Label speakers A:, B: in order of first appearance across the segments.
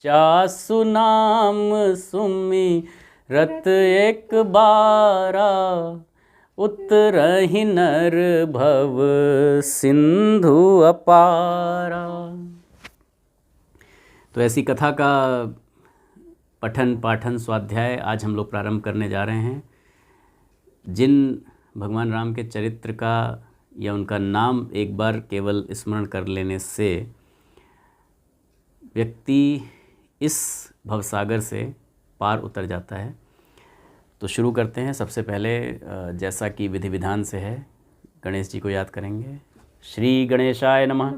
A: चासु नाम सुमिरत एक बारा, उतरहि नर भव सिंधु अपारा। तो ऐसी कथा का पठन पाठन स्वाध्याय आज हम लोग प्रारंभ करने जा रहे हैं। जिन भगवान राम के चरित्र का या उनका नाम एक बार केवल स्मरण कर लेने से व्यक्ति इस भवसागर से पार उतर जाता है। तो शुरू करते हैं। सबसे पहले जैसा कि विधि विधान से है, गणेश जी को याद करेंगे। श्री गणेशाय नमः।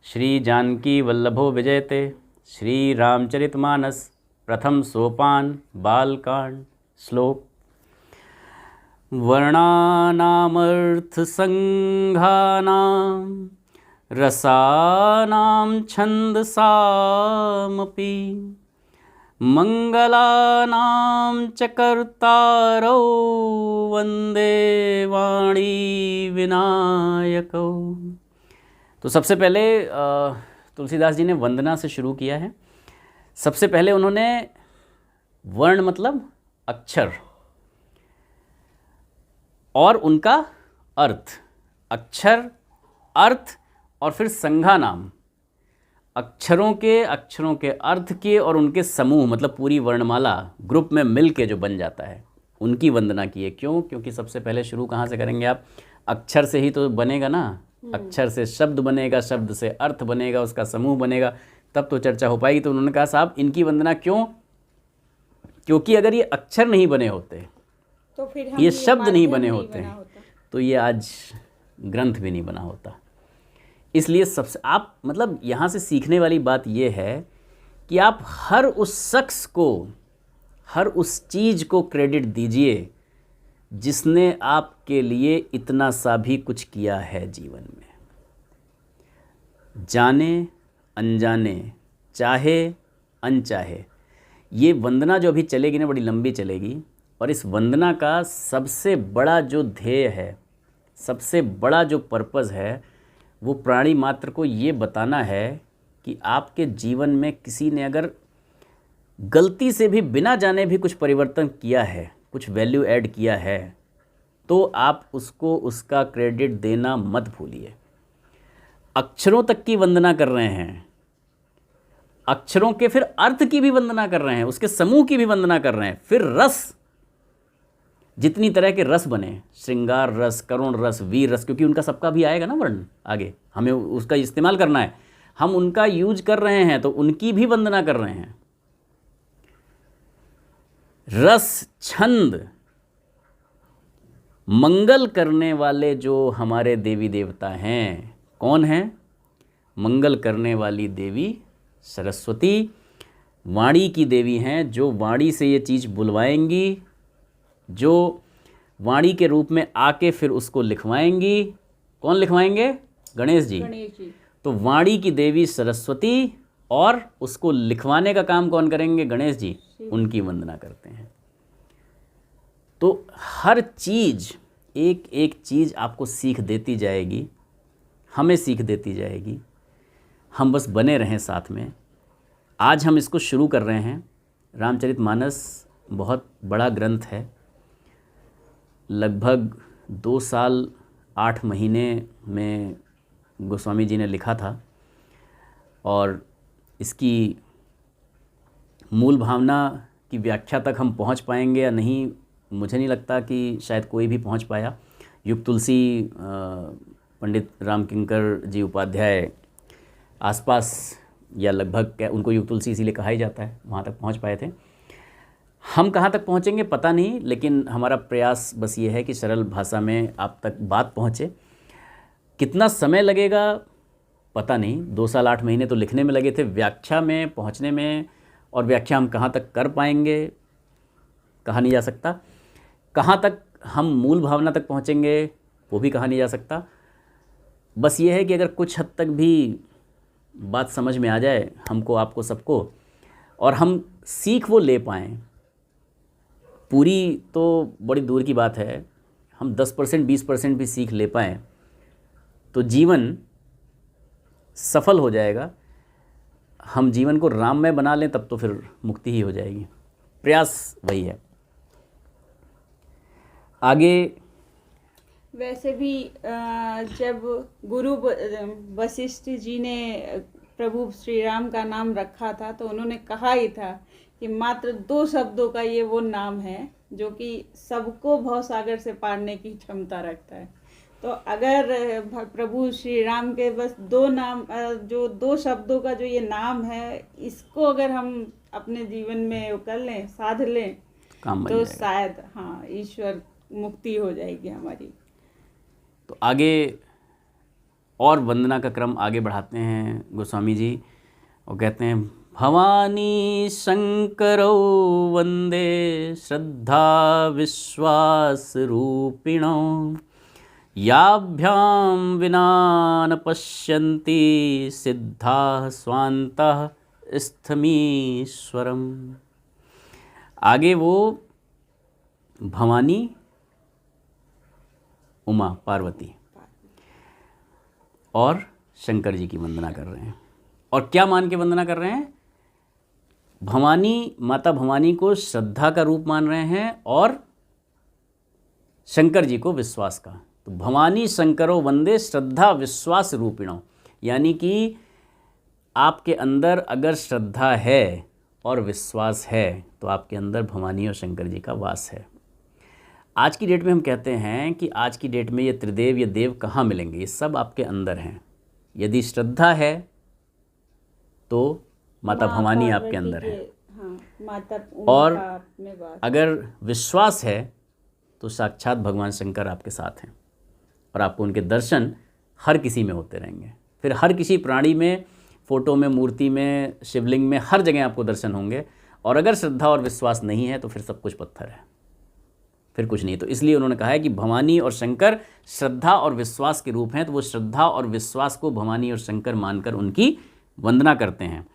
A: श्री जानकी वल्लभो विजयते। श्री रामचरितमानस प्रथम सोपान बालकांड श्लोक। वर्णानामर्थ संघानां रसानां छन्दसामपि, मंगलानां च कर्तारौ वंदे वाणी विनायकौ। तो सबसे पहले तुलसीदास जी ने वंदना से शुरू किया है। सबसे पहले उन्होंने वर्ण मतलब अक्षर और उनका अर्थ, अक्षर अर्थ और फिर संघा नाम, अक्षरों के अर्थ के और उनके समूह मतलब पूरी वर्णमाला ग्रुप में मिल के जो बन जाता है, उनकी वंदना की है। क्यों? क्योंकि सबसे पहले शुरू कहाँ से करेंगे आप? अक्षर से ही तो बनेगा ना। अक्षर से शब्द बनेगा, शब्द से अर्थ बनेगा, उसका समूह बनेगा, तब तो चर्चा हो पाएगी। तो उन्होंने कहा साहब इनकी वंदना क्यों? क्योंकि अगर ये अक्षर नहीं बने होते तो फिर ये शब्द नहीं बने होते तो ये आज ग्रंथ भी नहीं बना होता। इसलिए सबसे आप मतलब यहाँ से सीखने वाली बात ये है कि आप हर उस शख्स को, हर उस चीज़ को क्रेडिट दीजिए जिसने आपके लिए इतना सा भी कुछ किया है जीवन में। जाने अनजाने, चाहे अनचाहे, ये वंदना जो अभी चलेगी ना बड़ी लंबी चलेगी। और इस वंदना का सबसे बड़ा जो ध्येय है, सबसे बड़ा जो पर्पज़ है, वो प्राणी मात्र को ये बताना है कि आपके जीवन में किसी ने अगर गलती से भी बिना जाने भी कुछ परिवर्तन किया है, कुछ वैल्यू ऐड किया है, तो आप उसको उसका क्रेडिट देना मत भूलिए। अक्षरों तक की वंदना कर रहे हैं, अक्षरों के फिर अर्थ की भी वंदना कर रहे हैं, उसके समूह की भी वंदना कर रहे हैं। फिर रस, जितनी तरह के रस बने, श्रृंगार रस, करुण रस, वीर रस, क्योंकि उनका सबका भी आएगा ना वर्ण आगे, हमें उसका इस्तेमाल करना है, हम उनका यूज कर रहे हैं तो उनकी भी वंदना कर रहे हैं। रस, छंद, मंगल करने वाले जो हमारे देवी देवता हैं, कौन हैं? मंगल करने वाली देवी सरस्वती वाणी की देवी हैं, जो वाणी से ये चीज़ बुलवाएंगी, जो वाणी के रूप में आके फिर उसको लिखवाएंगी। कौन लिखवाएंगे? गणेश जी। तो वाणी की देवी सरस्वती और उसको लिखवाने का काम कौन करेंगे? गणेश जी। उनकी वंदना करते हैं। तो हर चीज़, एक एक चीज़ आपको सीख देती जाएगी, हमें सीख देती जाएगी। हम बस बने रहें साथ में। आज हम इसको शुरू कर रहे हैं। रामचरितमानस बहुत बड़ा ग्रंथ है, लगभग 2 साल 8 महीने में गोस्वामी जी ने लिखा था। और इसकी मूल भावना की व्याख्या तक हम पहुंच पाएंगे या नहीं, मुझे नहीं लगता कि शायद कोई भी पहुंच पाया। युग तुलसी पंडित रामकिंकर जी उपाध्याय आसपास या लगभग, उनको युग तुलसी इसीलिए कहा ही जाता है, वहाँ तक पहुँच पाए थे। हम कहाँ तक पहुँचेंगे पता नहीं, लेकिन हमारा प्रयास बस ये है कि सरल भाषा में आप तक बात पहुँचे। कितना समय लगेगा पता नहीं। 2 साल 8 महीने तो लिखने में लगे थे, व्याख्या में पहुँचने में, और व्याख्या हम कहाँ तक कर पाएंगे कहा नहीं जा सकता। कहाँ तक हम मूल भावना तक पहुँचेंगे वो भी कहा नहीं जा सकता। बस ये है कि अगर कुछ हद तक भी बात समझ में आ जाए हमको, आपको, सबको, और हम सीख वो ले पाएँ, पूरी तो बड़ी दूर की बात है, हम 10% 20% भी सीख ले पाएँ तो जीवन सफल हो जाएगा। हम जीवन को राममय बना लें तब तो फिर मुक्ति ही हो जाएगी। प्रयास वही है। आगे
B: वैसे भी जब गुरु वशिष्ठ जी ने प्रभु श्री राम का नाम रखा था तो उन्होंने कहा ही था कि मात्र 2 शब्दों का ये वो नाम है जो कि सबको भवसागर से पारने की क्षमता रखता है। तो अगर प्रभु श्री राम के बस 2 नाम, जो 2 शब्दों का जो ये नाम है, इसको अगर हम अपने जीवन में कर लें, साध लें,
A: काम बन
B: तो
A: जाएगा।
B: शायद हाँ ईश्वर मुक्ति हो जाएगी हमारी।
A: तो आगे और वंदना का क्रम आगे बढ़ाते हैं गोस्वामी जी और कहते हैं, भवानी शंकरौ वंदे श्रद्धा विश्वास रूपिणौ याभ्याम विना न पश्यन्ति सिद्धा स्वान्तः स्थमीश्वरम। आगे वो भवानी, उमा पार्वती और शंकर जी की वंदना कर रहे हैं। और क्या मान के वंदना कर रहे हैं? भवानी, माता भवानी को श्रद्धा का रूप मान रहे हैं और शंकर जी को विश्वास का। तो भवानी शंकरो वंदे श्रद्धा विश्वास रूपिणो, यानी कि आपके अंदर अगर श्रद्धा है और विश्वास है तो आपके अंदर भवानी और शंकर जी का वास है। आज की डेट में हम कहते हैं कि आज की डेट में ये त्रिदेव, ये देव कहाँ मिलेंगे? ये सब आपके अंदर हैं। यदि श्रद्धा है तो माता भवानी आपके अंदर है,
B: हाँ, माता उमा
A: और
B: का अपने वास। अगर
A: अगर विश्वास है तो साक्षात भगवान शंकर आपके साथ हैं और आपको उनके दर्शन हर किसी में होते रहेंगे। फिर हर किसी प्राणी में, फोटो में, मूर्ति में, शिवलिंग में, हर जगह आपको दर्शन होंगे। और अगर श्रद्धा और विश्वास नहीं है तो फिर सब कुछ पत्थर है, फिर कुछ नहीं। तो इसलिए उन्होंने कहा है कि भवानी और शंकर श्रद्धा और विश्वास के रूप हैं, तो वो श्रद्धा और विश्वास को भवानी और शंकर मानकर उनकी वंदना करते हैं।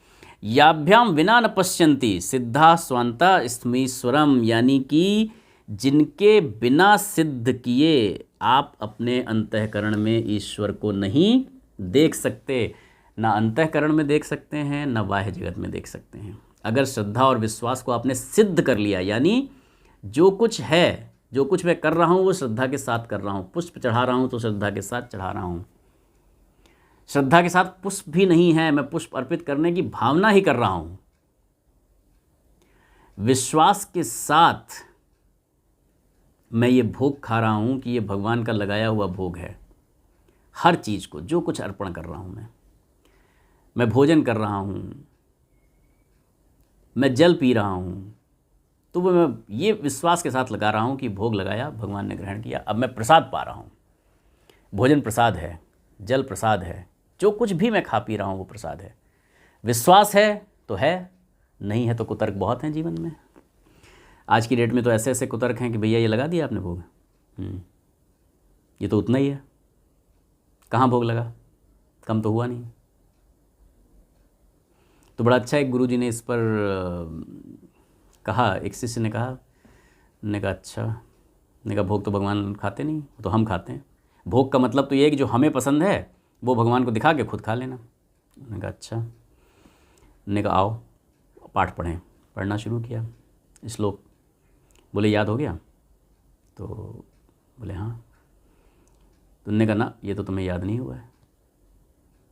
A: याभ्याम विना न पश्यन्ति सिद्धा स्वांता स्थमीश्वरम, यानी कि जिनके बिना सिद्ध किए आप अपने अंतःकरण में ईश्वर को नहीं देख सकते। ना अंतःकरण में देख सकते हैं, ना बाह्य जगत में देख सकते हैं। अगर श्रद्धा और विश्वास को आपने सिद्ध कर लिया, यानी जो कुछ है, जो कुछ मैं कर रहा हूँ वो श्रद्धा के साथ कर रहा हूँ। पुष्प चढ़ा रहा हूँ तो श्रद्धा के साथ चढ़ा रहा हूँ। श्रद्धा के साथ पुष्प भी नहीं है, मैं पुष्प अर्पित करने की भावना ही कर रहा हूँ। विश्वास के साथ मैं ये भोग खा रहा हूँ कि ये भगवान का लगाया हुआ भोग है। हर चीज़ को, जो कुछ अर्पण कर रहा हूँ, मैं भोजन कर रहा हूँ, मैं जल पी रहा हूँ, तो वो मैं ये विश्वास के साथ लगा रहा हूँ कि भोग लगाया, भगवान ने ग्रहण किया, अब मैं प्रसाद पा रहा हूँ। भोजन प्रसाद है, जल प्रसाद है, जो कुछ भी मैं खा पी रहा हूँ वो प्रसाद है। विश्वास है तो है, नहीं है तो कुतर्क बहुत हैं जीवन में। आज की डेट में तो ऐसे ऐसे कुतर्क हैं कि भैया ये लगा दिया आपने भोग, ये तो उतना ही है, कहाँ भोग लगा, कम तो हुआ नहीं। तो बड़ा अच्छा एक गुरुजी ने इस पर कहा, एक शिष्य ने कहा, ने कहा अच्छा, ने कहा भोग तो भगवान खाते नहीं, तो हम खाते हैं। भोग का मतलब तो ये है कि जो हमें पसंद है वो भगवान को दिखा के खुद खा लेना। ने कहा अच्छा। ने कहा आओ पाठ पढ़ें। पढ़ना शुरू किया श्लोक। बोले याद हो गया? तो बोले हाँ। तो उन्होंने कहा ना ये तो तुम्हें याद नहीं हुआ है।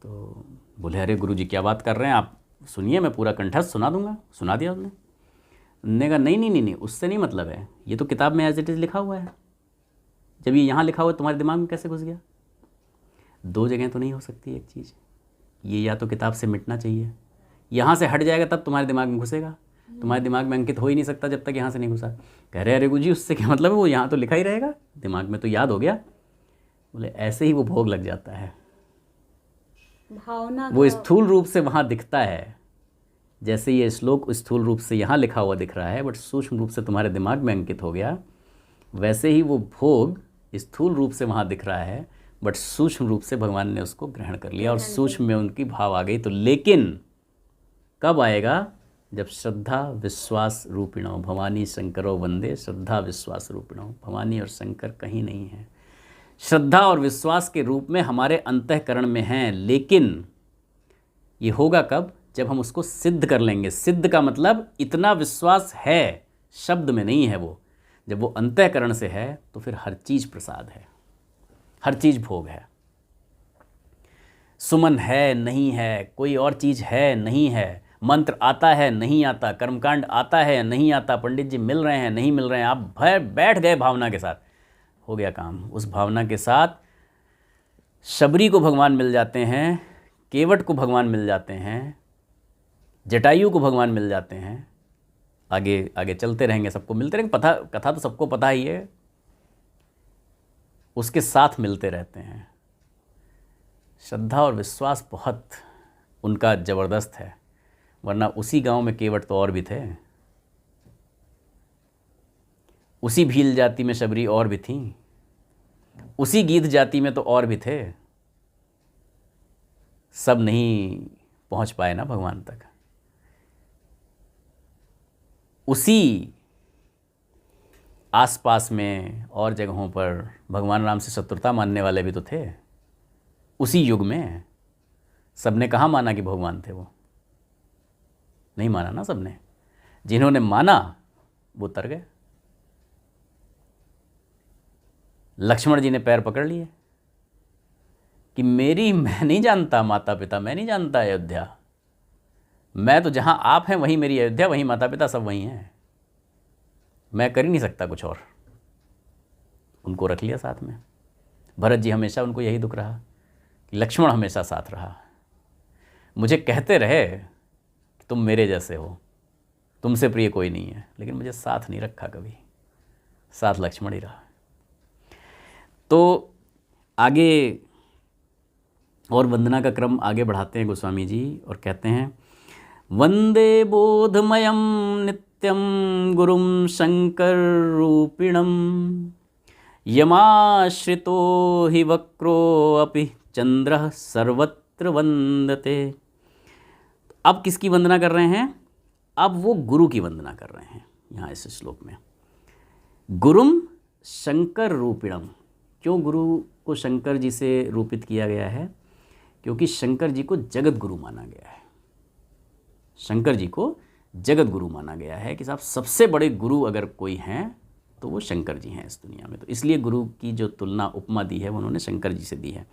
A: तो बोले अरे गुरुजी क्या बात कर रहे हैं आप, सुनिए मैं पूरा कंठस्थ सुना दूंगा। सुना दिया उसने। उन्होंने कहा नहीं नहीं नहीं नहीं, उससे नहीं मतलब है, ये तो किताब में एज इट इज़ लिखा हुआ है। जब ये यहाँ लिखा हुआ है तुम्हारे दिमाग में कैसे घुस गया? 2 जगह तो नहीं हो सकती एक चीज़, ये या तो किताब से मिटना चाहिए, यहाँ से हट जाएगा तब तुम्हारे दिमाग में घुसेगा। तुम्हारे दिमाग में अंकित हो ही नहीं सकता जब तक यहाँ से नहीं घुसा। कह रहे अरे गुरुजी उससे क्या मतलब है, वो यहाँ तो लिखा ही रहेगा, दिमाग में तो याद हो गया। बोले ऐसे ही वो भोग लग जाता है,
B: भावना
A: वो स्थूल रूप से वहाँ दिखता है। जैसे ये श्लोक स्थूल रूप से यहाँ लिखा हुआ दिख रहा है बट सूक्ष्म रूप से तुम्हारे दिमाग में अंकित हो गया, वैसे ही वो भोग स्थूल रूप से वहाँ दिख रहा है बट सूक्ष्म रूप से भगवान ने उसको ग्रहण कर लिया और सूक्ष्म में उनकी भाव आ गई। तो लेकिन कब आएगा? जब श्रद्धा विश्वास रूपिणो भवानी शंकरो वंदे श्रद्धा विश्वास रूपिणो। भवानी और शंकर कहीं नहीं है, श्रद्धा और विश्वास के रूप में हमारे अंतःकरण में हैं। लेकिन ये होगा कब? जब हम उसको सिद्ध कर लेंगे, सिद्ध का मतलब इतना विश्वास है, शब्द में नहीं है वो, जब वो अंतःकरण से है तो फिर हर चीज़ प्रसाद है, हर चीज़ भोग है। सुमन है नहीं है, कोई और चीज़ है नहीं है, मंत्र आता है नहीं आता, कर्मकांड आता है नहीं आता, पंडित जी मिल रहे हैं नहीं मिल रहे हैं, आप बैठ गए भावना के साथ, हो गया काम। उस भावना के साथ शबरी को भगवान मिल जाते हैं, केवट को भगवान मिल जाते हैं, जटायु को भगवान मिल जाते हैं, आगे आगे चलते रहेंगे, सबको मिलते रहेंगे। पता कथा तो सबको पता ही है, उसके साथ मिलते रहते हैं। श्रद्धा और विश्वास बहुत उनका ज़बरदस्त है, वरना उसी गांव में केवट तो और भी थे, उसी भील जाति में शबरी और भी थी, उसी गीध जाति में तो और भी थे। सब नहीं पहुंच पाए ना भगवान तक। उसी आसपास में और जगहों पर भगवान राम से शत्रुता मानने वाले भी तो थे। उसी युग में सबने कहाँ माना कि भगवान थे? वो नहीं माना ना सबने। जिन्होंने माना वो तर गए। लक्ष्मण जी ने पैर पकड़ लिए कि मैं नहीं जानता माता पिता, मैं नहीं जानता अयोध्या, मैं तो जहाँ आप हैं वहीं मेरी अयोध्या, वहीं माता पिता सब वहीं हैं, मैं कर ही नहीं सकता कुछ और। उनको रख लिया साथ में। भरत जी हमेशा उनको यही दुख रहा कि लक्ष्मण हमेशा साथ रहा, मुझे कहते रहे कि तुम मेरे जैसे हो, तुमसे प्रिय कोई नहीं है, लेकिन मुझे साथ नहीं रखा कभी, साथ लक्ष्मण ही रहा। तो आगे और वंदना का क्रम आगे बढ़ाते हैं गोस्वामी जी और कहते हैं, वंदे बोधमयम नित्यम गुरुम शंकर रूपिणम यमाश्रितो हि वक्रो अपि चंद्रः सर्वत्र वंदते। अब किसकी वंदना कर रहे हैं? अब वो गुरु की वंदना कर रहे हैं यहाँ इस श्लोक में। गुरुम शंकर रूपिणम। क्यों गुरु को शंकर जी से रूपित किया गया है? क्योंकि शंकर जी को जगत गुरु माना गया है। शंकर जी को जगत गुरु माना गया है कि साहब सबसे बड़े गुरु अगर कोई हैं तो वो शंकर जी हैं इस दुनिया में। तो इसलिए गुरु की जो तुलना उपमा दी है वो उन्होंने शंकर जी से दी है।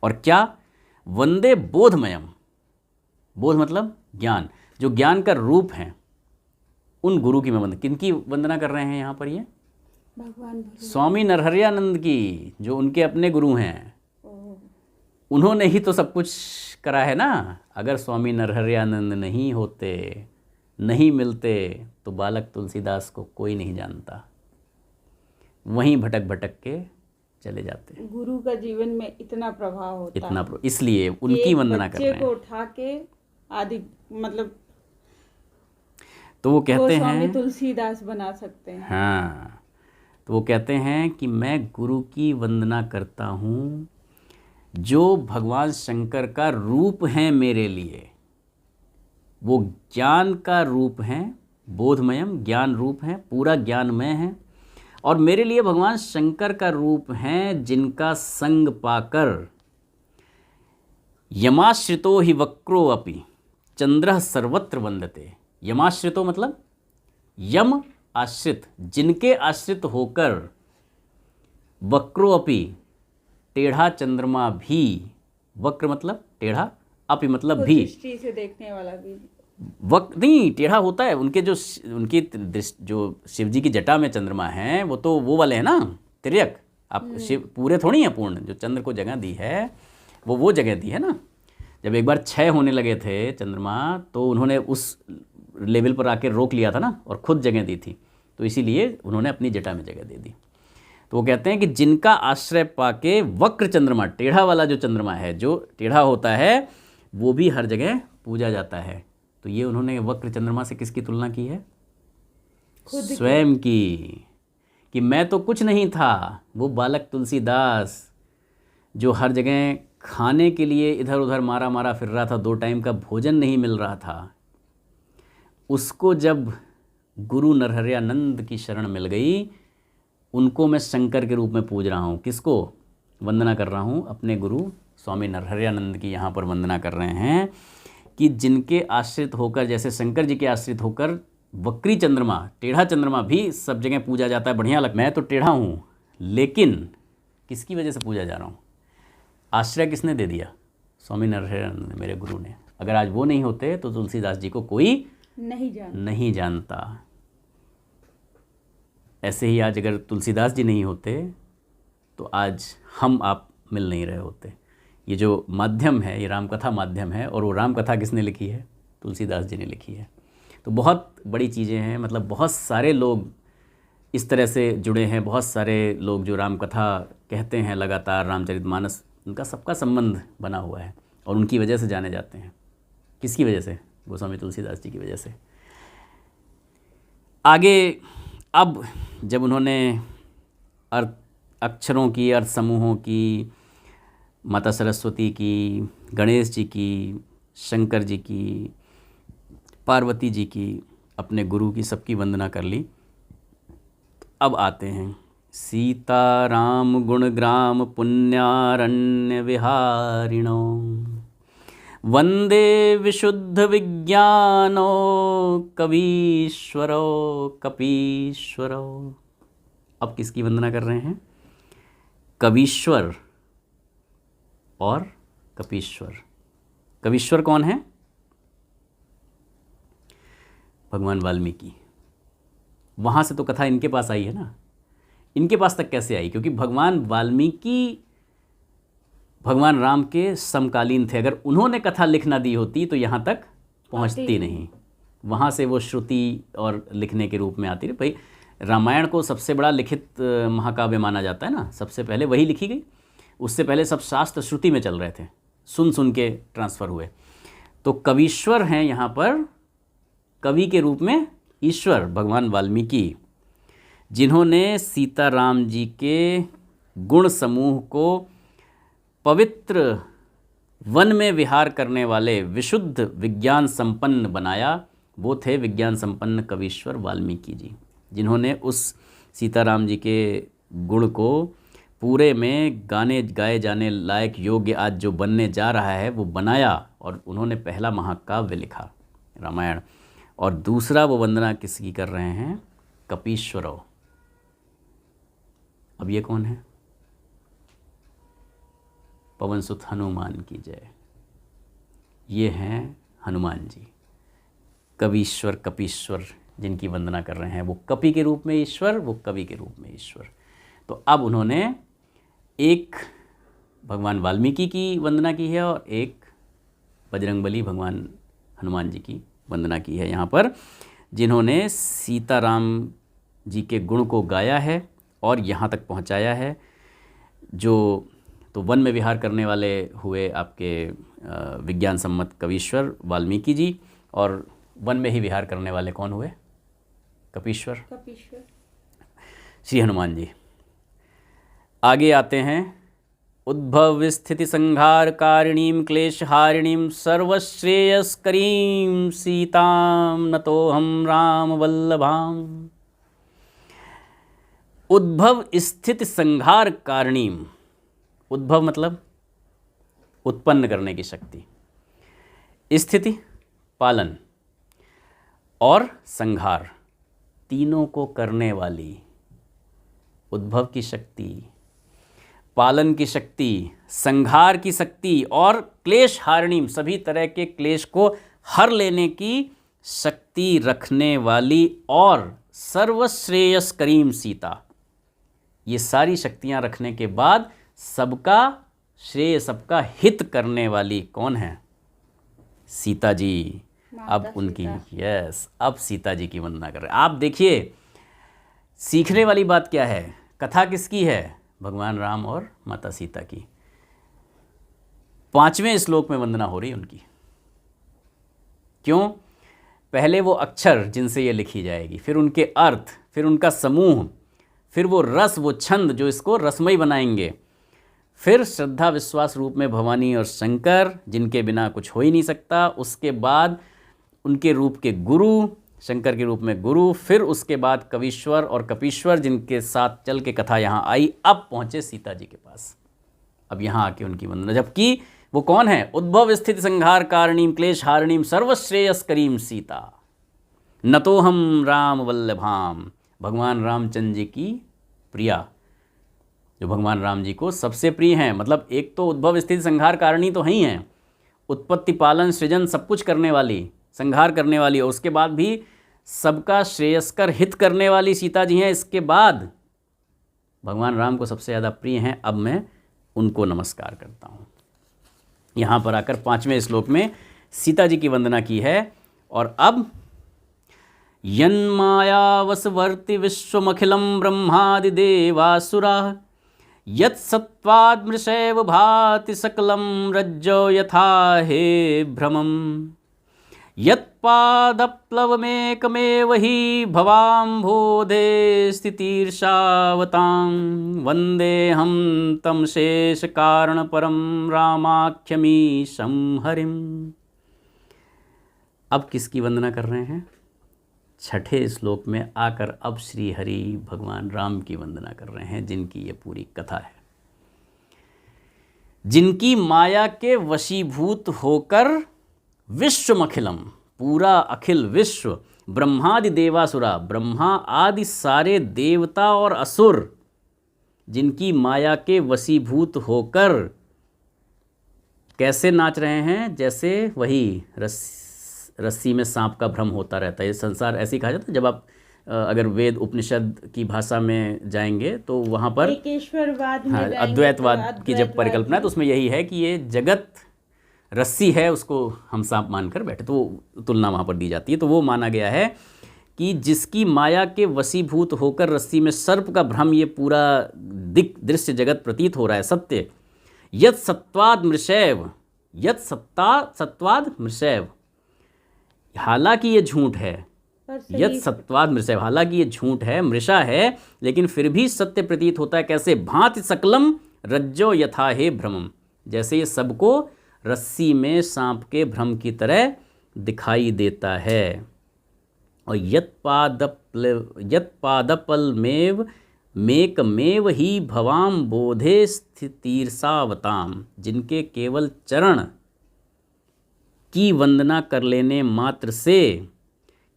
A: और क्या? वंदे बोधमयम। बोध मतलब ज्ञान, जो ज्ञान का रूप है, उन गुरु की मैं वंदना। किनकी वंदना कर रहे हैं यहाँ पर? ये
B: भगवान
A: स्वामी नरहरियानंद की, जो उनके अपने गुरु हैं। उन्होंने ही तो सब कुछ करा है ना। अगर स्वामी नरहरियानंद नहीं होते, नहीं मिलते, तो बालक तुलसीदास को कोई नहीं जानता, वहीं भटक भटक के चले जाते।
B: गुरु का जीवन में इतना प्रभाव होता है,
A: इसलिए उनकी वंदना कर रहे हैं।
B: बच्चे को उठा के आदि मतलब
A: तो वो कहते हैं
B: स्वामी तुलसीदास बना सकते हैं।
A: हाँ, तो वो कहते हैं कि मैं गुरु की वंदना करता हूँ जो भगवान शंकर का रूप है मेरे लिए। वो ज्ञान का रूप हैं, बोधमयम ज्ञान रूप है, पूरा ज्ञानमय है, और मेरे लिए भगवान शंकर का रूप हैं जिनका संग पाकर यमाश्रितो हि वक्रो अपि चंद्रः सर्वत्र वंदते। यमाश्रितो मतलब यम आश्रित, जिनके आश्रित होकर वक्रो अपि टेढ़ा चंद्रमा भी, वक्र मतलब टेढ़ा, अपि मतलब भी,
B: दृष्टि से देखने वाला भी।
A: वक्र नहीं, टेढ़ा होता है। उनके जो शिव जी की जटा में चंद्रमा है वो तो वो वाले हैं ना, तिर्यक। आप शिव पूरे थोड़ी हैं पूर्ण, जो चंद्र को जगह दी है वो जगह दी है ना। जब एक बार क्षय होने लगे थे चंद्रमा, तो उन्होंने उस लेवल पर आके रोक लिया था ना, और खुद जगह दी थी, तो इसीलिए उन्होंने अपनी जटा में जगह दे दी। तो वो कहते हैं कि जिनका आश्रय पाके वक्र चंद्रमा, टेढ़ा वाला जो चंद्रमा है, जो टेढ़ा होता है, वो भी हर जगह पूजा जाता है। तो ये उन्होंने वक्र चंद्रमा से किसकी तुलना की है? स्वयं की, कि मैं तो कुछ नहीं था, वो बालक तुलसीदास जो हर जगह खाने के लिए इधर उधर मारा मारा फिर रहा था, 2 टाइम का भोजन नहीं मिल रहा था, उसको जब गुरु नरहरियानंद की शरण मिल गई, उनको मैं शंकर के रूप में पूज रहा हूँ। किसको वंदना कर रहा हूँ? अपने गुरु स्वामी नरहरियानंद की यहाँ पर वंदना कर रहे हैं कि जिनके आश्रित होकर, जैसे शंकर जी के आश्रित होकर वक्री चंद्रमा, टेढ़ा चंद्रमा भी सब जगह पूजा जाता है, बढ़िया लग, मैं तो टेढ़ा हूँ लेकिन किसकी वजह से पूजा जा रहा हूँ? आश्रय किसने दे दिया? स्वामी नारायण मेरे गुरु ने। अगर आज वो नहीं होते तो तुलसीदास जी को कोई नहीं जानता। ऐसे ही आज अगर तुलसीदास जी नहीं होते तो आज हम आप मिल नहीं रहे होते। ये जो माध्यम है, ये रामकथा माध्यम है, और वो रामकथा किसने लिखी है? तुलसीदास जी ने लिखी है। तो बहुत बड़ी चीज़ें हैं, मतलब बहुत सारे लोग इस तरह से जुड़े हैं, बहुत सारे लोग जो रामकथा कहते हैं लगातार, रामचरितमानस, उनका सबका संबंध बना हुआ है और उनकी वजह से जाने जाते हैं। किसकी वजह से? गोस्वामी तुलसीदास जी की वजह से। आगे अब जब उन्होंने अर्थ अक्षरों की, अर्थ समूहों की, माता सरस्वती की, गणेश जी की, शंकर जी की, पार्वती जी की, अपने गुरु की, सबकी वंदना कर ली, तो अब आते हैं सीता राम गुणग्राम पुण्यारण्य विहारिणो वंदे विशुद्ध विज्ञानो कवीश्वरो कपीश्वरो। अब किसकी वंदना कर रहे हैं? कवीश्वर और कपीश्वर। कवीश्वर कौन है? भगवान वाल्मीकि। वहाँ से तो कथा इनके पास आई है ना। इनके पास तक कैसे आई? क्योंकि भगवान वाल्मीकि भगवान राम के समकालीन थे। अगर उन्होंने कथा लिख ना दी होती तो यहाँ तक पहुँचती नहीं। वहाँ से वो श्रुति और लिखने के रूप में आती रही। भाई रामायण को सबसे बड़ा लिखित महाकाव्य माना जाता है ना, सबसे पहले वही लिखी गई। उससे पहले सब शास्त्र श्रुति में चल रहे थे, सुन सुन के ट्रांसफ़र हुए। तो कवीश्वर हैं यहाँ पर, कवि के रूप में ईश्वर भगवान वाल्मीकि, जिन्होंने सीताराम जी के गुण समूह को पवित्र वन में विहार करने वाले विशुद्ध विज्ञान संपन्न बनाया। वो थे विज्ञान संपन्न कवीश्वर वाल्मीकि जी, जिन्होंने उस सीताराम जी के गुण को पूरे में गाने गाए जाने लायक योग्य आज जो बनने जा रहा है वो बनाया। और उन्होंने पहला महाकाव्य लिखा रामायण। और दूसरा वो वंदना किसकी कर रहे हैं? कपीश्वरो। अब ये कौन है? पवन सुत हनुमान की जय। ये हैं हनुमान जी, कवीश्वर कपीश्वर, जिनकी वंदना कर रहे हैं। वो कपि के रूप में ईश्वर, वो कवि के रूप में ईश्वर। तो अब उन्होंने एक भगवान वाल्मीकि की वंदना की है और एक बजरंगबली भगवान हनुमान जी की वंदना की है यहाँ पर, जिन्होंने सीताराम जी के गुण को गाया है और यहाँ तक पहुँचाया है। जो तो वन में विहार करने वाले हुए आपके विज्ञान सम्मत कवीश्वर वाल्मीकि जी, और वन में ही विहार करने वाले कौन हुए? कपीश्वर श्री हनुमान जी। आगे आते हैं, उद्भव स्थिति संहार कारिणीं क्लेशहारिणीं सर्वश्रेयस्करीं सीतां नतोऽहं राम वल्लभाम्। उद्भव स्थिति संहार कारिणीं। उद्भव मतलब उत्पन्न करने की शक्ति, स्थिति पालन, और संहार तीनों को करने वाली। उद्भव की शक्ति, पालन की शक्ति, संहार की शक्ति, और क्लेश हारिणीम, सभी तरह के क्लेश को हर लेने की शक्ति रखने वाली, और सर्वश्रेयस करीम सीता। ये सारी शक्तियां रखने के बाद सबका श्रेय, सबका हित करने वाली कौन है? सीता जी। अब उनकी अब सीता जी की वंदना कर रहे हैं। आप देखिए सीखने वाली बात क्या है। कथा किसकी है? भगवान राम और माता सीता की। 5वें श्लोक में वंदना हो रही उनकी। क्यों? पहले वो अक्षर जिनसे ये लिखी जाएगी, फिर उनके अर्थ, फिर उनका समूह, फिर वो रस, वो छंद जो इसको रसमयी बनाएंगे, फिर श्रद्धा विश्वास रूप में भवानी और शंकर, जिनके बिना कुछ हो ही नहीं सकता। उसके बाद उनके रूप के गुरु, शंकर के रूप में गुरु, फिर उसके बाद कवीश्वर और कपीश्वर, जिनके साथ चल के कथा यहाँ आई। अब पहुँचे सीता जी के पास। अब यहाँ आके उनकी वंदना, जबकि वो कौन है? उद्भव स्थिति संहार कारणीम क्लेश हारिणीम सर्वश्रेयस्करीम सीता न तो हम राम वल्लभाम। भगवान रामचंद्र जी की प्रिया, जो भगवान राम जी को सबसे प्रिय हैं। मतलब एक तो उद्भव स्थिति संहार कारिणी तो ही हैं, उत्पत्ति पालन सृजन सब कुछ करने वाली, संहार करने वाली, और उसके बाद भी सबका श्रेयस्कर हित करने वाली सीता जी हैं। इसके बाद भगवान राम को सबसे ज़्यादा प्रिय हैं। अब मैं उनको नमस्कार करता हूँ। यहाँ पर आकर 5वें श्लोक में सीता जी की वंदना की है। और अब यन्मायावसवर्ति विश्वमखिलं ब्रह्मादिदेवासुराः यत्सत्त्वाद्मृषैव भाति सकलं रज्जो यथा हे भ्रमम् यत्पादप्लवमेकमेव हि भवाम्भोधे स्थितिर्षावतां वन्देऽहं तं शेषकारणपरं रामाख्यमीशं हरिम्। अब किसकी वंदना कर रहे हैं? 6ठे श्लोक में आकर अब श्री हरि भगवान राम की वंदना कर रहे हैं, जिनकी ये पूरी कथा है, जिनकी माया के वशीभूत होकर विश्वमखिलम, पूरा अखिल विश्व, ब्रह्मादि देवासुरा, ब्रह्मा आदि सारे देवता और असुर, जिनकी माया के वशीभूत होकर कैसे नाच रहे हैं? जैसे वही रस्सी में सांप का भ्रम होता रहता है। ये संसार ऐसे ही कहा जाता है। जब आप अगर वेद उपनिषद की भाषा में जाएंगे तो वहाँ पर
B: एकेश्वरवाद में जाएंगे,
A: अद्वैतवाद की जब परिकल्पना है तो उसमें यही है कि ये जगत रस्सी है, उसको हम सांप मानकर बैठे, तो वो तुलना वहाँ पर दी जाती है। तो वो माना गया है कि जिसकी माया के वशीभूत होकर रस्सी में सर्प का भ्रम ये पूरा दृश्य जगत प्रतीत हो रहा है, सत्य, यत् सत्वाद मृषैव, यत् सत्वाद मृषैव, हालांकि ये झूठ है, यत् सत्वाद मृषैव, हालांकि ये झूठ है, मृषा है, लेकिन फिर भी सत्य प्रतीत होता है। कैसे? भांति सकलम रज्जो यथा हे भ्रमम, जैसे ये सबको रस्सी में सांप के भ्रम की तरह दिखाई देता है। और यत्पादपलमेव मेकमेव ही भवाम बोधे स्थितिर्षावताम, जिनके केवल चरण की वंदना कर लेने मात्र से,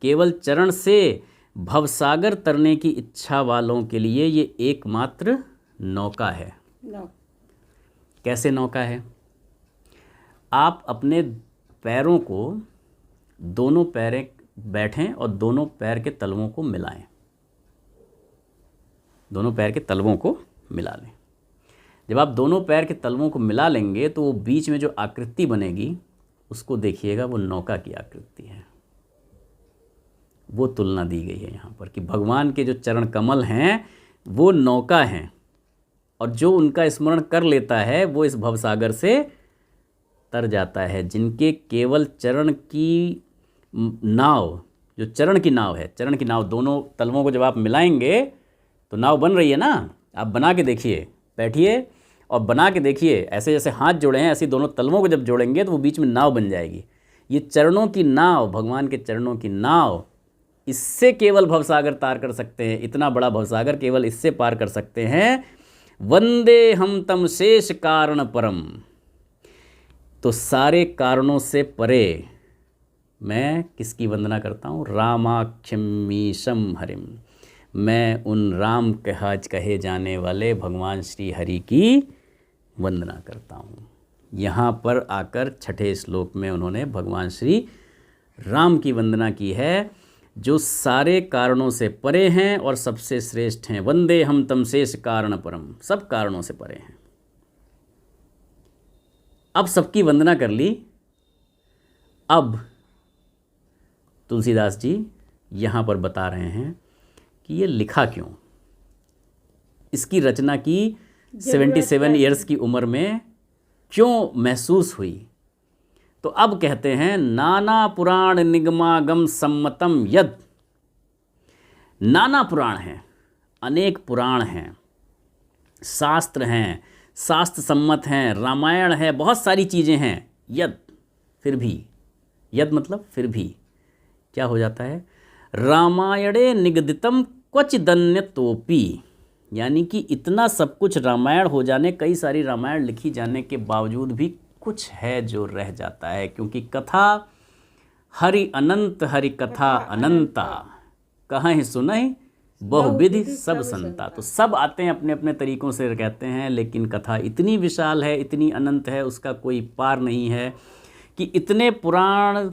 A: केवल चरण से भवसागर तरने की इच्छा वालों के लिए ये एकमात्र नौका है। कैसे नौका है? आप अपने पैरों को, दोनों पैरें बैठें और दोनों पैर के तलवों को मिलाएं, दोनों पैर के तलवों को मिला लें। जब आप दोनों पैर के तलवों को मिला लेंगे तो वो बीच में जो आकृति बनेगी उसको देखिएगा, वो नौका की आकृति है। वो तुलना दी गई है यहाँ पर कि भगवान के जो चरण कमल हैं वो नौका हैं, और जो उनका स्मरण कर लेता है वो इस भवसागर से तर जाता है। जिनके केवल चरण की नाव, जो चरण की नाव है, चरण की नाव, दोनों तलवों को जब आप मिलाएंगे तो नाव बन रही है ना। आप बना के देखिए, बैठिए और बना के देखिए, ऐसे जैसे हाथ जोड़े हैं ऐसे दोनों तलवों को जब जोड़ेंगे तो वो बीच में नाव बन जाएगी। ये चरणों की नाव, भगवान के चरणों की नाव, इससे केवल भवसागर तार कर सकते हैं। इतना बड़ा भवसागर केवल इससे पार कर सकते हैं। वंदे हम तम शेष कारण परम, तो सारे कारणों से परे मैं किसकी वंदना करता हूँ? रामाख्यमीशम हरिम, मैं उन राम कहे जाने वाले भगवान श्री हरि की वंदना करता हूँ। यहाँ पर आकर 6ठे श्लोक में उन्होंने भगवान श्री राम की वंदना की है, जो सारे कारणों से परे हैं और सबसे श्रेष्ठ हैं। वंदे हम तम शेष कारण परम, सब कारणों से परे हैं। अब सबकी वंदना कर ली। अब तुलसीदास जी यहाँ पर बता रहे हैं कि ये लिखा क्यों, इसकी रचना की 77 ईयर्स की उम्र में क्यों महसूस हुई। तो अब कहते हैं, नाना पुराण निगमागम सम्मतम यद, नाना पुराण हैं, अनेक पुराण हैं, शास्त्र हैं, शास्त्र सम्मत हैं, रामायण है, बहुत सारी चीज़ें हैं। यद, फिर भी, यद मतलब फिर भी क्या हो जाता है? रामायणे निगदितम क्वचिदन्य तोपी, यानी कि इतना सब कुछ रामायण हो जाने, कई सारी रामायण लिखी जाने के बावजूद भी कुछ है जो रह जाता है, क्योंकि कथा हरि अनंत हरि कथा अनंता, कहाँ सुनहि बहुविधि सब संता। तो सब आते हैं अपने अपने तरीक़ों से कहते हैं, लेकिन कथा इतनी विशाल है, इतनी अनंत है, उसका कोई पार नहीं है कि इतने पुराण,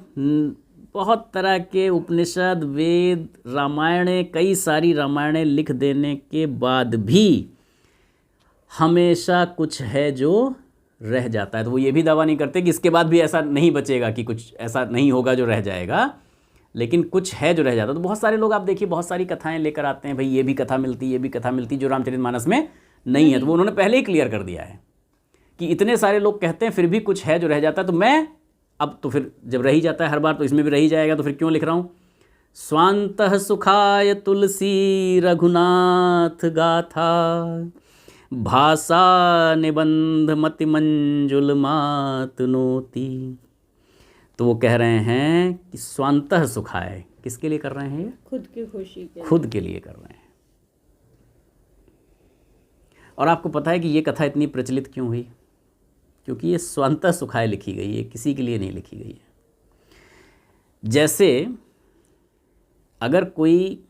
A: बहुत तरह के उपनिषद, वेद, रामायणें, कई सारी रामायणें लिख देने के बाद भी हमेशा कुछ है जो रह जाता है। तो वो ये भी दावा नहीं करते कि इसके बाद भी ऐसा नहीं बचेगा, कि कुछ ऐसा नहीं होगा जो रह जाएगा, लेकिन कुछ है जो रह जाता है। तो बहुत सारे लोग आप देखिए बहुत सारी कथाएं लेकर आते हैं, भाई ये भी कथा मिलती, ये भी कथा मिलती, जो रामचरितमानस में नहीं है। तो वो उन्होंने पहले ही क्लियर कर दिया है कि इतने सारे लोग कहते हैं फिर भी कुछ है जो रह जाता है। तो मैं अब तो फिर जब रह ही जाता है हर बार, तो इसमें भी रह ही जाएगा, तो फिर क्यों लिख रहा हूँ। स्वांतः सुखाय तुलसी रघुनाथ गाथा, भाषा निबंध मति मंजुल मात नोती। तो वो कह रहे हैं कि स्वांतः सुखाय, किसके लिए कर रहे हैं ये?
B: खुद की खुशी के लिए।
A: खुद के लिए कर रहे हैं। और आपको पता है कि ये कथा इतनी प्रचलित क्यों हुई? क्योंकि ये स्वांतः सुखाय लिखी गई है, किसी के लिए नहीं लिखी गई है। जैसे अगर कोई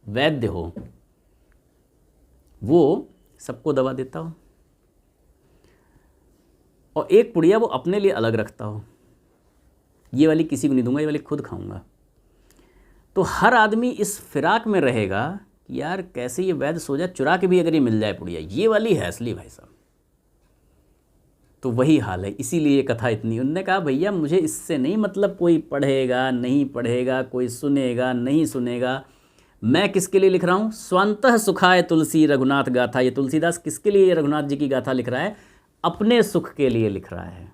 A: वैद्य हो, वो सबको दवा देता हो, और एक पुड़िया वो अपने लिए अलग रखता हो, ये वाली किसी को नहीं दूंगा, ये वाली खुद खाऊंगा, तो हर आदमी इस फिराक में रहेगा कि यार कैसे ये वैद्य सो जाए, चुरा के भी अगर ये मिल जाए पुड़िया, ये वाली है असली भाई साहब। तो वही हाल है, इसीलिए ये कथा इतनी। उन्होंने कहा भैया मुझे इससे नहीं मतलब कोई पढ़ेगा नहीं पढ़ेगा, कोई सुनेगा नहीं सुनेगा, मैं किसके लिए लिख रहा हूँ? स्वांतः सुखाय तुलसी रघुनाथ गाथा। ये तुलसीदास किसके लिए रघुनाथ जी की गाथा लिख रहा है? अपने सुख के लिए लिख रहा है।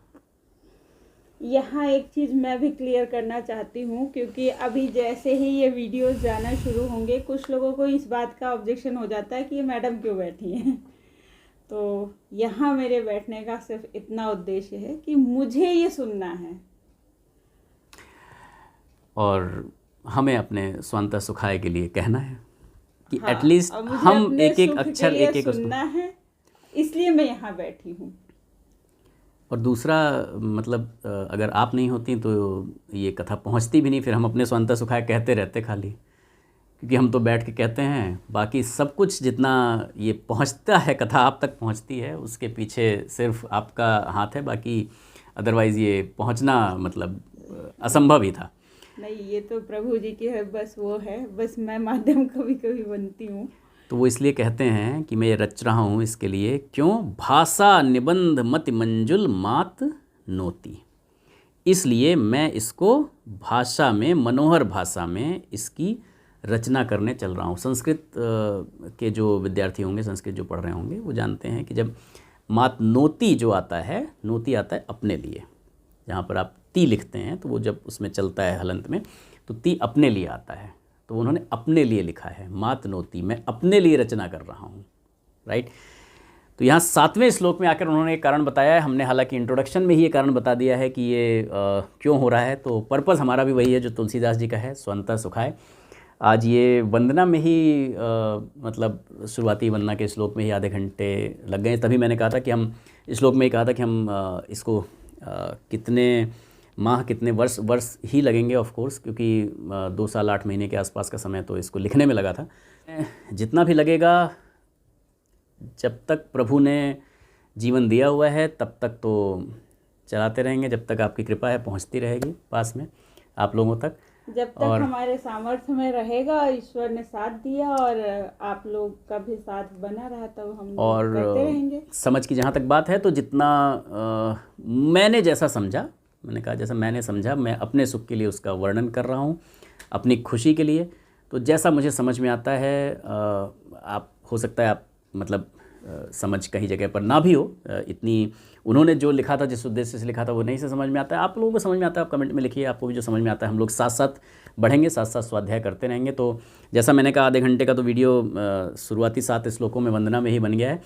B: यहाँ एक चीज़ मैं भी क्लियर करना चाहती हूँ, क्योंकि अभी जैसे ही ये वीडियोस जाना शुरू होंगे, कुछ लोगों को इस बात का ऑब्जेक्शन हो जाता है कि ये मैडम क्यों बैठी हैं। तो यहाँ मेरे बैठने का सिर्फ इतना उद्देश्य है कि मुझे ये सुनना है,
A: और हमें अपने स्वांतः सुखाय के लिए कहना है कि
B: हाँ,
A: एटलीस्ट हम एक एक अक्षर एक एक
B: सुनना है, इसलिए मैं यहाँ बैठी हूँ।
A: और दूसरा मतलब अगर आप नहीं होती तो ये कथा पहुँचती भी नहीं, फिर हम अपने स्वांतः सुखाय कहते रहते खाली, क्योंकि हम तो बैठ के कहते हैं, बाकी सब कुछ जितना ये पहुँचता है, कथा आप तक पहुँचती है, उसके पीछे सिर्फ आपका हाथ है, बाकी अदरवाइज़ ये पहुँचना मतलब असंभव ही था।
B: नहीं, ये तो प्रभु जी की है, बस वो है, बस मैं माध्यम कभी कभी बनती हूँ।
A: तो वो इसलिए कहते हैं कि मैं ये रच रहा हूँ इसके लिए, क्यों? भाषा निबंध मति मंजुल मात नोती, इसलिए मैं इसको भाषा में, मनोहर भाषा में इसकी रचना करने चल रहा हूँ। संस्कृत के जो विद्यार्थी होंगे, संस्कृत जो पढ़ रहे होंगे, वो जानते हैं कि जब मात नोती जो आता है, नोती आता है अपने लिए, जहाँ पर आप ती लिखते हैं तो वो जब उसमें चलता है हलंत में, तो ती अपने लिए आता है, तो उन्होंने अपने लिए लिखा है, मात नोती, मैं अपने लिए रचना कर रहा हूँ, राइट। तो यहाँ 7वें श्लोक में आकर उन्होंने एक कारण बताया है। हमने हालांकि इंट्रोडक्शन में ही ये कारण बता दिया है कि ये क्यों हो रहा है, तो पर्पज़ हमारा भी वही है जो तुलसीदास जी का है, स्वांतः सुखाय। आज ये वंदना में ही मतलब शुरुआती वंदना के श्लोक में ही आधे घंटे लग गए, तभी मैंने कहा था कि हम इस श्लोक में ही कहा था कि हम इसको कितने माह, कितने वर्ष ही लगेंगे ऑफ कोर्स, क्योंकि 2 साल 8 महीने के आसपास का समय तो इसको लिखने में लगा था। जितना भी लगेगा, जब तक प्रभु ने जीवन दिया हुआ है तब तक तो चलाते रहेंगे, जब तक आपकी कृपा है पहुंचती रहेगी पास में आप लोगों तक,
B: जब तक हमारे सामर्थ्य में रहेगा, ईश्वर ने साथ दिया और आप लोग का भी साथ बना रहा, तब हम करते रहेंगे।
A: समझ की जहाँ तक बात है, तो जितना मैंने जैसा समझा, मैंने कहा जैसा मैंने समझा, मैं अपने सुख के लिए उसका वर्णन कर रहा हूँ, अपनी खुशी के लिए। तो जैसा मुझे समझ में आता है, आप हो सकता है आप मतलब समझ कहीं जगह पर ना भी हो, इतनी उन्होंने जो लिखा था, जिस उद्देश्य से लिखा था, वो नहीं से समझ में आता है। आप लोगों को समझ में आता है, आप कमेंट में लिखिए, आपको भी जो समझ में आता है। हम लोग साथ साथ बढ़ेंगे, साथ साथ स्वाध्याय करते रहेंगे। तो जैसा मैंने कहा, आधे घंटे का तो वीडियो शुरुआती 7 श्लोकों में वंदना में ही बन गया है।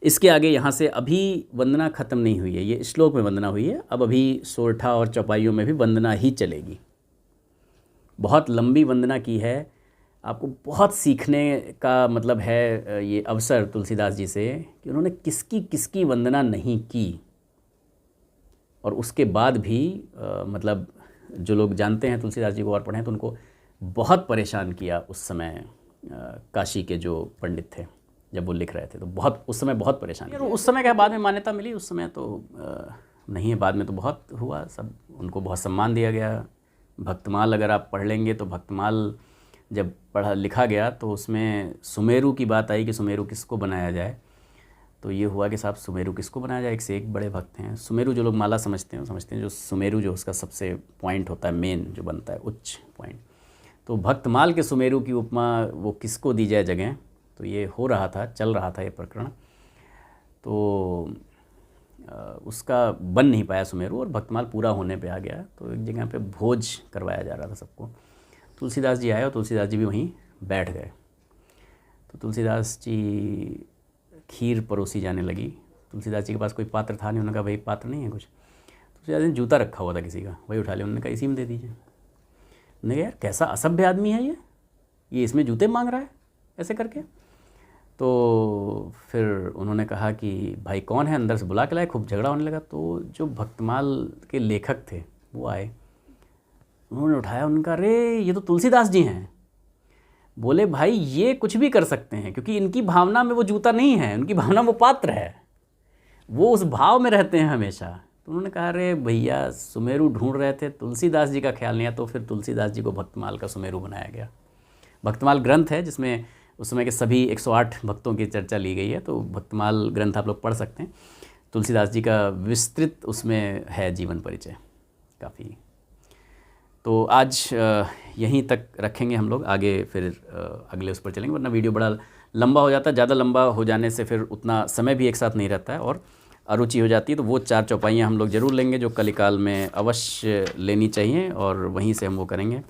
A: इसके आगे यहाँ से अभी वंदना ख़त्म नहीं हुई है, ये श्लोक में वंदना हुई है, अब अभी सोरठा और चौपाइयों में भी वंदना ही चलेगी। बहुत लंबी वंदना की है, आपको बहुत सीखने का मतलब है ये अवसर तुलसीदास जी से, कि उन्होंने किसकी किसकी वंदना नहीं की। और उसके बाद भी मतलब जो लोग जानते हैं तुलसीदास जी को और पढ़े हैं तो उनको बहुत परेशान किया उस समय काशी के जो पंडित थे, जब वो लिख रहे थे तो बहुत उस समय बहुत परेशान किया। उस समय क्या बाद में मान्यता मिली, उस समय तो नहीं है, बाद में तो बहुत हुआ, सब उनको बहुत सम्मान दिया गया। भक्तमाल अगर आप पढ़ लेंगे तो भक्तमाल जब पढ़ा लिखा गया तो उसमें सुमेरु की बात आई कि सुमेरु किसको बनाया जाए, तो ये हुआ कि साहब सुमेरु किसको बनाया जाए, एक से एक बड़े भक्त हैं। सुमेरु जो लोग माला समझते हैं जो सुमेरु जो उसका सबसे पॉइंट होता है, मेन जो बनता है उच्च पॉइंट, तो भक्तमाल के सुमेरु की उपमा वो किसको दी जाए जगह, तो ये हो रहा था, चल रहा था ये प्रकरण, तो उसका बन नहीं पाया सुमेरु और भक्तमाल पूरा होने पे आ गया। तो एक जगह पे भोज करवाया जा रहा था सबको, तुलसीदास जी आए और तुलसीदास जी भी वहीं बैठ गए। तो तुलसीदास जी खीर परोसी जाने लगी, तुलसीदास जी के पास कोई पात्र था नहीं, उन्होंने कहा भाई पात्र नहीं है कुछ, तुलसीदास जी ने जूता रखा हुआ था किसी का, वही उठा लिया, उन्होंने कहा इसी में दे दीजिए। उन्होंने कहा यार कैसा असभ्य आदमी है ये इसमें जूते मांग रहा है ऐसे करके। तो फिर उन्होंने कहा कि भाई कौन है, अंदर से बुला के लाए, खूब झगड़ा होने लगा। तो जो भक्तमाल के लेखक थे वो आए, उन्होंने उठाया, उनका अरे ये तो तुलसीदास जी हैं। बोले भाई ये कुछ भी कर सकते हैं क्योंकि इनकी भावना में वो जूता नहीं है, उनकी भावना वो पात्र है, वो उस भाव में रहते हैं हमेशा। तो उन्होंने कहा अरे भैया सुमेरु ढूंढ रहे थे, तुलसीदास जी का ख्याल नहीं आया, तो फिर तुलसीदास जी को भक्तमाल का सुमेरु बनाया गया। भक्तमाल ग्रंथ है जिसमें उस समय के सभी 108 भक्तों की चर्चा ली गई है, तो भक्तमाल ग्रंथ आप लोग पढ़ सकते हैं। तुलसीदास जी का विस्तृत उसमें है जीवन परिचय काफ़ी। तो आज यहीं तक रखेंगे हम लोग, आगे फिर अगले उस पर चलेंगे, वरना वीडियो बड़ा लंबा हो जाता है। ज़्यादा लंबा हो जाने से फिर उतना समय भी एक साथ नहीं रहता है और अरुचि हो जाती है। तो वो 4 चौपाइयाँ हम लोग ज़रूर लेंगे जो कलिकाल में अवश्य लेनी चाहिए, और वहीं से हम वो करेंगे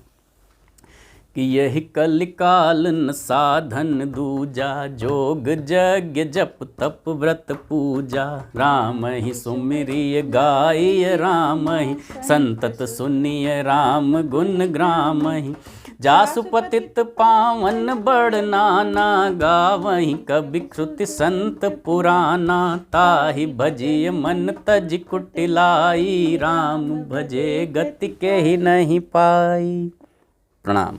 A: कि यही कलिकाल न साधन दूजा, जोग यज्ञ जप तप व्रत पूजा, राम ही सुमिरिय गाय राम ही, संतत सुनिय राम गुण ग्राम ही, जासु पतित पावन बड़ नाना, गावहीं कवि कृति संत पुराना, ताहि भजिय मन तज कुटिलाई, राम भजे गति के ही नहीं पाई। प्रणाम।